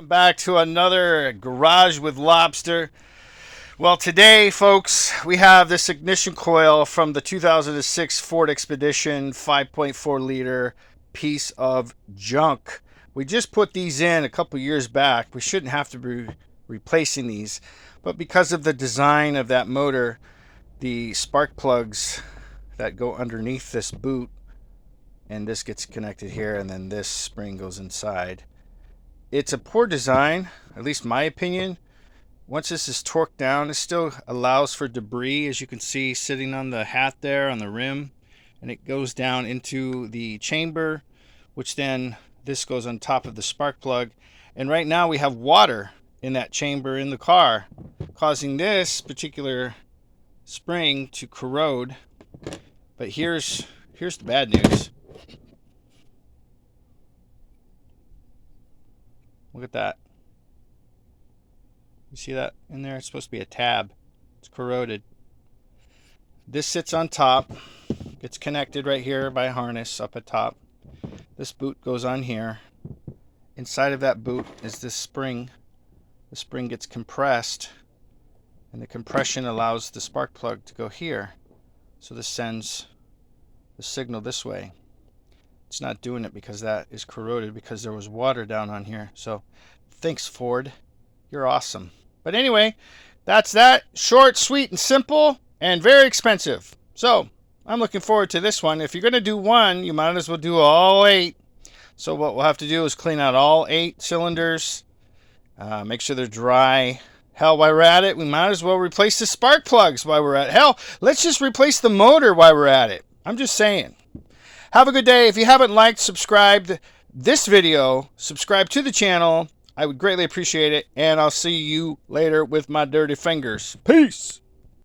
Back to another Garage with Lobster. Well, today, folks, we have this ignition coil from the 2006 Ford Expedition 5.4 liter piece of junk. We just put these in a couple years back. We shouldn't have to be replacing these, but because of the design of that motor, the spark plugs that go underneath this boot, and this gets connected here, and then this spring goes inside. It's a poor design, at least my opinion. Once this is torqued down, it still allows for debris, as you can see sitting on the hat there on the rim, and it goes down into the chamber, which then this goes on top of the spark plug. And right now we have water in that chamber in the car, causing this particular spring to corrode. But here's the bad news. Look at that. You see that in there? It's supposed to be a tab. It's corroded. This sits on top. Gets connected right here by a harness up at top. This boot goes on here. Inside of that boot is this spring. The spring gets compressed, and the compression allows the spark plug to go here. So this sends the signal this way. It's not doing it because that is corroded, because there was water down on here. So thanks, Ford. You're awesome. But anyway, that's that. Short, sweet, and simple, and very expensive. So I'm looking forward to this one. If you're going to do one, you might as well do all 8. So what we'll have to do is clean out all 8 cylinders. Make sure they're dry. Hell, while we're at it, we might as well replace the spark plugs while we're at it. Hell, let's just replace the motor while we're at it. I'm just saying. Have a good day. If you haven't liked, subscribed this video, subscribe to the channel. I would greatly appreciate it. And I'll see you later with my dirty fingers. Peace.